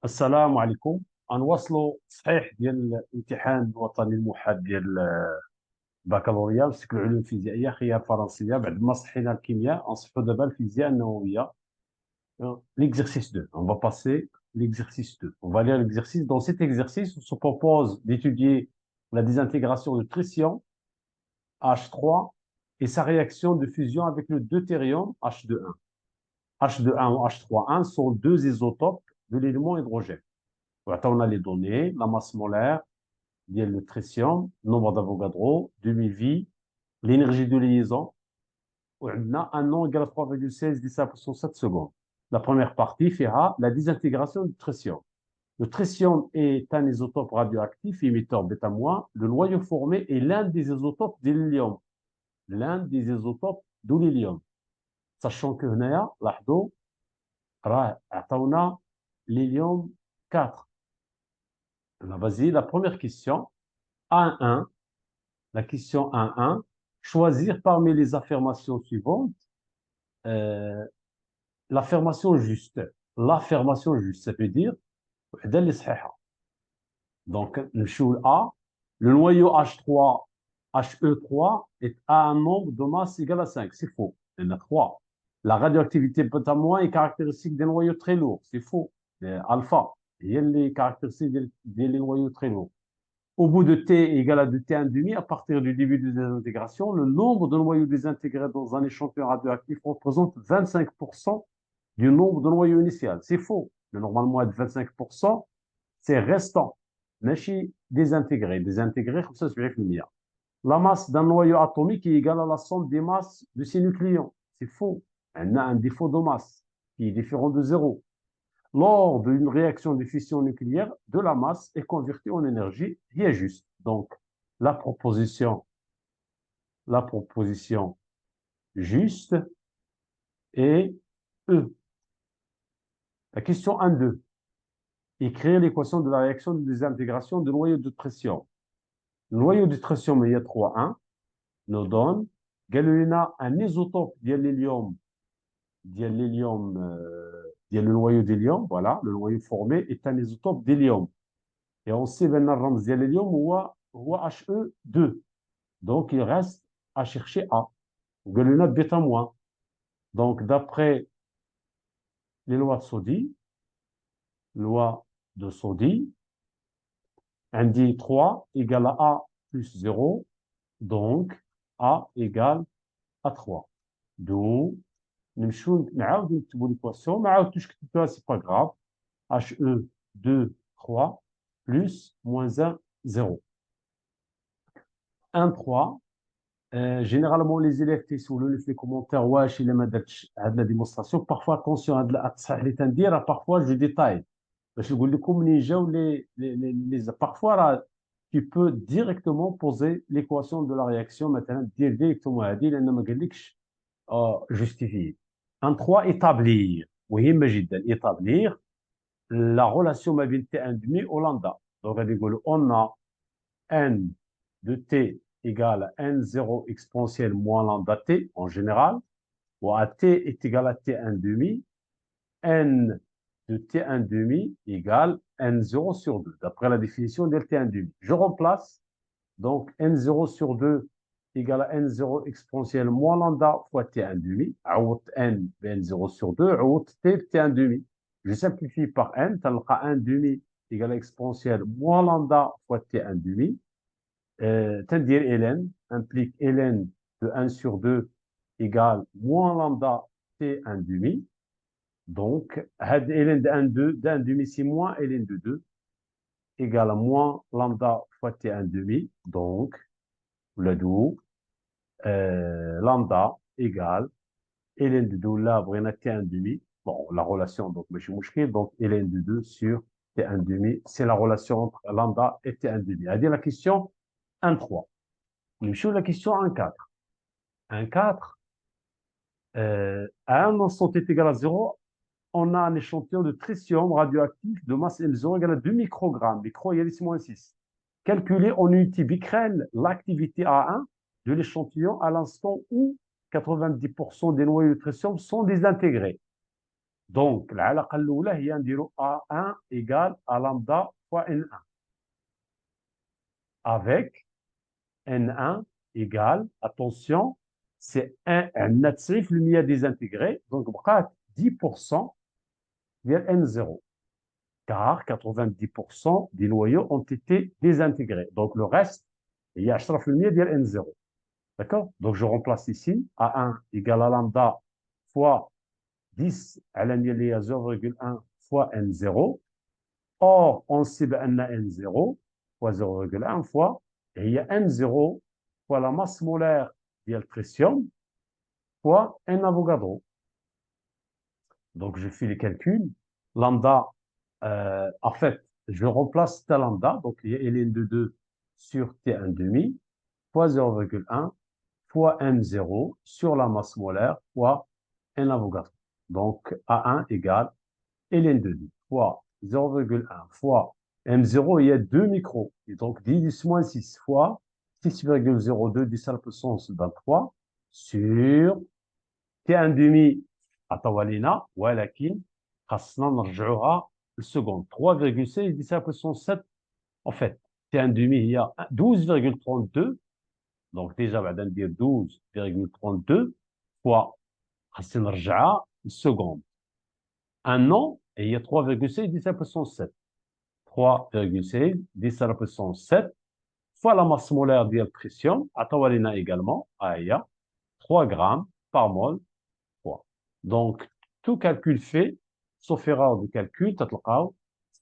السلام عليكم. غنواصلوا صحيح ديال الامتحان الوطني الموحد ديال البكالوريا مسك العلوم الفيزيائيه خيار فرنسيه. بعد ما صحينا الكيمياء نصحوا دابا الفيزياء النوويه. L'exercice 2. On va passer l'exercice 2. On va lire l'exercice. Dans cet exercice, on se propose d'étudier la désintégration de tritium H3 et sa réaction de fusion avec le deutérium H2O. H2O ou H3O sont deux isotopes de l'élément hydrogène. On a les données, la masse molaire, le tritium, nombre d'Avogadro, demi-vie, l'énergie de liaison. On a un nom égal à 3,16 10 à la puissance 7 secondes. La première partie fera la désintégration du tritium. Le tritium est un isotope radioactif émetteur bêta-. Le noyau formé est l'un des isotopes de l'hélium. L'un des isotopes de l'hélium. Sachant que هنايا لاحظوا راه عطاونا l'hélium 4. Vas-y, la première question. 1-1. La question 1-1. Choisir parmi les affirmations suivantes l'affirmation juste. L'affirmation juste, ça veut dire وحدة اللي صحيحة. Donc, نمشيو A. Le noyau H3, HE3 est à un nombre de masse égal à 5. C'est faux. Il y en a 3. La radioactivité bêta- est caractéristique des noyaux très lourds. C'est faux. Alpha. Il y a les caractéristiques des noyaux très lourds. Au bout de t égal à 2t1,5, à partir du début de désintégration, le nombre de noyaux désintégrés dans un échantillon radioactif représente 25% du nombre de noyaux initial. C'est faux. Le normalement est de 25%, c'est restant. Machine désintégré. Désintégré, comme ça, c'est bien. La masse d'un noyau atomique est égale à la somme des masses de ses nucléons. C'est faux. On a un défaut de masse qui est différent de zéro. Lors d'une réaction de fission nucléaire, de la masse est convertie en énergie, qui est juste. Donc, la proposition juste est E. La question 1-2. Écrire l'équation de la réaction de désintégration de noyau de tritium. Le noyau de tritium, il y a 3,1, nous donne un isotope de l'hélium, le noyau d'hélium, voilà, le noyau formé est un isotope d'hélium. Et on sait que الرمز ديال اليوم هو HE2. Donc il reste à chercher A. قال لنا بيتا moins. Donc d'après les lois de Soddy, loi de Soddy, on dit 3 égale à A plus 0. Donc A égale à 3. D'où نمشيو نعاودو نكتبو l'équation. ما عاودتوش كتبتوها, c'est pas grave. HE2 3 plus moins 1 0. 1 3. Généralement, les élèves qui sont les commentaires, ouais, chez les madach, à la démonstration, parfois, attention, à la parfois, je détaille. Parce que parfois, là, tu peux directement poser l'équation de la réaction, maintenant, dire directement à dire, justifier. Un 3, établir. Oui, établir la relation ma T1,5 et lambda. Donc, on a n de t égale à n0 exponentielle moins lambda t en général, ou à t est égal à t1,5, n de t1,5 égale n0 sur 2, d'après la définition de t1,5. Je remplace, donc n0 sur 2 égale à n0 exponentielle moins lambda fois t1,5, عوض n n0 sur 2, عوض t t1,5. Je simplifie par n, tu as 1,5 égale à exponentielle moins lambda fois t1,5. Tendir ln implique ln de 1 sur 2 égale moins lambda t1,5. Donc, ln de 1,5, c'est moins ln de 2 égale à moins lambda fois t1,5. Donc, le doux, lambda égale ln de 2 là, on a t1,5. Bon, la relation, donc, je suis donc ln de 2 sur t1,5, c'est la relation entre lambda et t1,5. C'est-à-dire la question 1,3. نمشيو la question 1,4. 1,4, à un instant t égal à 0, on a un échantillon de tritium radioactif de masse M0 égale à 2 microgrammes. Micro égale ici moins 6. Calculer en unité becquerel l'activité A1 de l'échantillon à l'instant où 90% des noyaux de tritium sont désintégrés. Donc, العلاقة الأولى هي نديرو A1 égale à lambda fois N1 avec N1 égale, attention, c'est 1 عندنا 90% désintégré, donc بقات 10% ديال N0 car 90% des noyaux ont été désintégrés. Donc, le reste, il y a 10% ديال N0. D'accord? Donc, je remplace ici A1 égale à lambda fois 10 على اللي هي 0,1 fois N0. Or, on sait بأن N0 fois 0,1 fois هي N0 fois la masse molaire ديال tritium fois N Avogadro. Donc, je fais les calculs. Lambda, en fait, je remplace ta lambda, donc il y a ln de 2 sur T1 demi fois 0,1 fois M0 sur la masse molaire fois N Avogadro. Donc, A1 égale ln de 2 fois 0,1 fois M0, il y a 2 micros. Et donc, 10-6 fois 6,02 10 à la puissance 23 sur T1 demi عطاوها لينا ولكن خاصنا نرجعوها للسكوند 3,16 10 à la puissance 7 en fait T1 demi هي 12,32 donc déjà بعدا ندير 12,32 fois خاصني نرجعها للسكوند un an هي 3,16 10 à la puissance 7 3,16 10 à la puissance 7 fois la masse molaire ديال البريسيوم عطاوها لينا également ها هي 3 grammes par mol. Donc, tout calcul fait, sauf erreur de calcul, tu as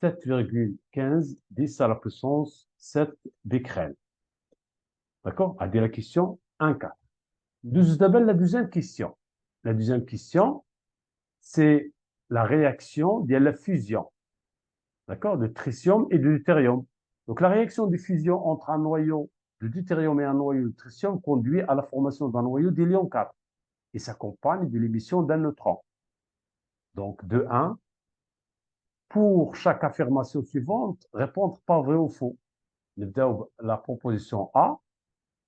7,15 10 à la puissance 7 becquerel. D'accord? À dire la question 1,4. D'abord, la deuxième question. La deuxième question, c'est la réaction de la fusion. D'accord? De tritium et de deutérium. Donc, la réaction de fusion entre un noyau de deutérium et un noyau de tritium conduit à la formation d'un noyau d'hélium 4 et s'accompagne de l'émission d'un neutron. Donc, de 1, pour chaque affirmation suivante, répondre par vrai ou faux. La proposition A.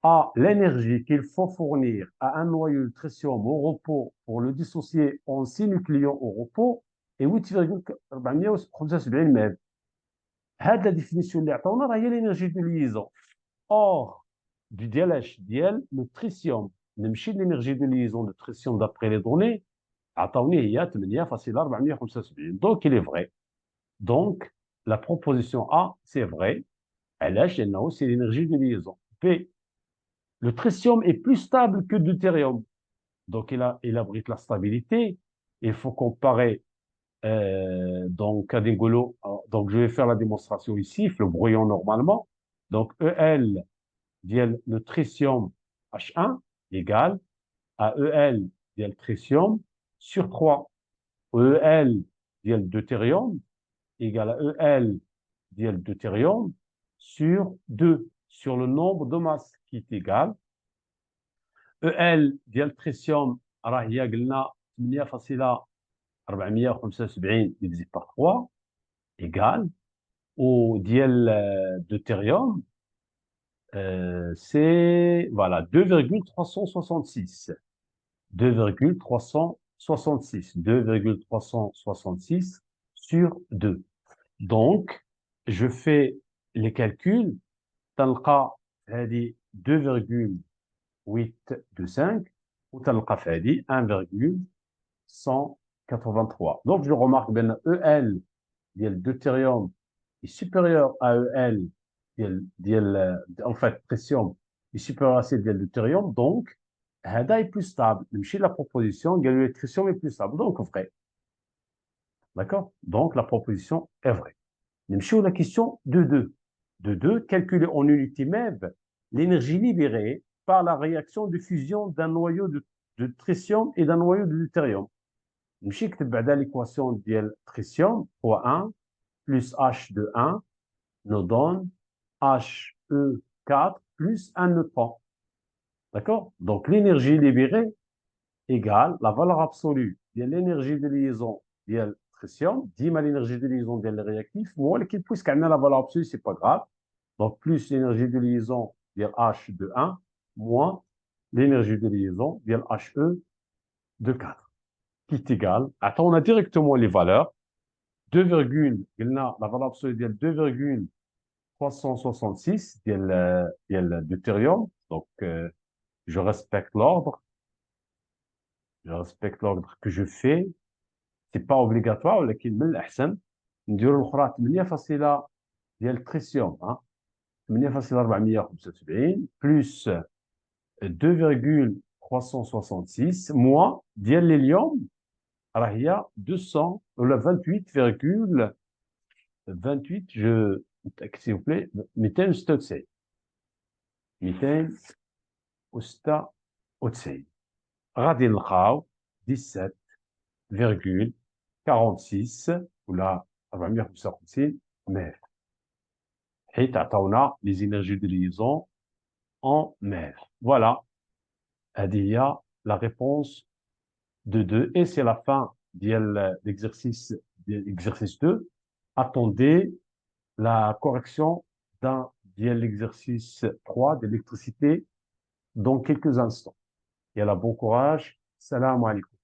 A, l'énergie qu'il faut fournir à un noyau de tritium au repos pour le dissocier en 6 nucléons au repos est 8,475 MeV. هذه la définition اللي عطاونا هي l'énergie de liaison. Or, du DLH ديال le tritium, نمشي l'énergie de liaison de tritium d'après les données, عطاوني هي 8,475. Donc, il est vrai. Donc, la proposition A, c'est vrai. LH, c'est l'énergie de liaison. B, le tritium est plus stable que le deutérium. Donc, il abrite la stabilité. Il faut comparer donc, à des goulots. Donc, je vais faire la démonstration ici, le brouillon normalement. Donc, EL, le tritium H1 égale à EL, le tritium sur 3. EL, le deutérium égale à EL, le deutérium sur 2, sur le nombre de masses qui est égal. EL ديال tritium راه هي قلنا 8,475 divisé par 3 égal au ديال deutérium c'est voilà 2,366 2,366 sur 2. Donc je fais les calculs تلقى هذه 2,825 وتلقى في هذه 1,183. Donc je remarque bien EL ديال deutérium est supérieur à EL en fait pression est supérieur à celle ديال deutérium, donc هذا est plus stable. نمشي la proposition ديال le tritium est plus stable, donc vrai. D'accord? Donc la proposition est vraie. نمشيو la question de 2. De 2, calculer en unité MeV l'énergie libérée par la réaction de fusion d'un noyau de tritium et d'un noyau de deutérium. نمشي نكتب بعدا l'équation ديال tritium fois 1 plus H de 1 nous donne HE4 plus un neutron. D'accord? Donc l'énergie libérée égale la valeur absolue de l'énergie de liaison ديال tritium, ديما l'énergie de liaison ديال le réactif, ولكن puisque عندنا la valeur absolue, c'est pas grave. Donc plus l'énergie de liaison ديال H de 1 moins l'énergie de liaison ديال HE de 4. qui est égal. Attends, on a directement les valeurs. 2, قلنا la valeur absolue ديال 2,366 ديال الديوتيريوم. Donc, je respecte l'ordre. Je respecte l'ordre que je fais. C'est pas obligatoire, ولكن من الأحسن نديروا الأخرى 8 ديال التريسيوم. 8,475 plus 2,366 moins ديال l'hélium راه هي 200 ولا 28 je متأكد s'il vous plaît 296 296 غادي نلقاو 17,46 ولا 455 متر حيت عطاونا les énergies de liaison en mètres. Voilà, هذه هي la réponse de 2 et c'est la fin de l'exercice 2. Attendez la correction de l'exercice 3 d'électricité dans quelques instants. Et là, bon courage. Salam alaikum.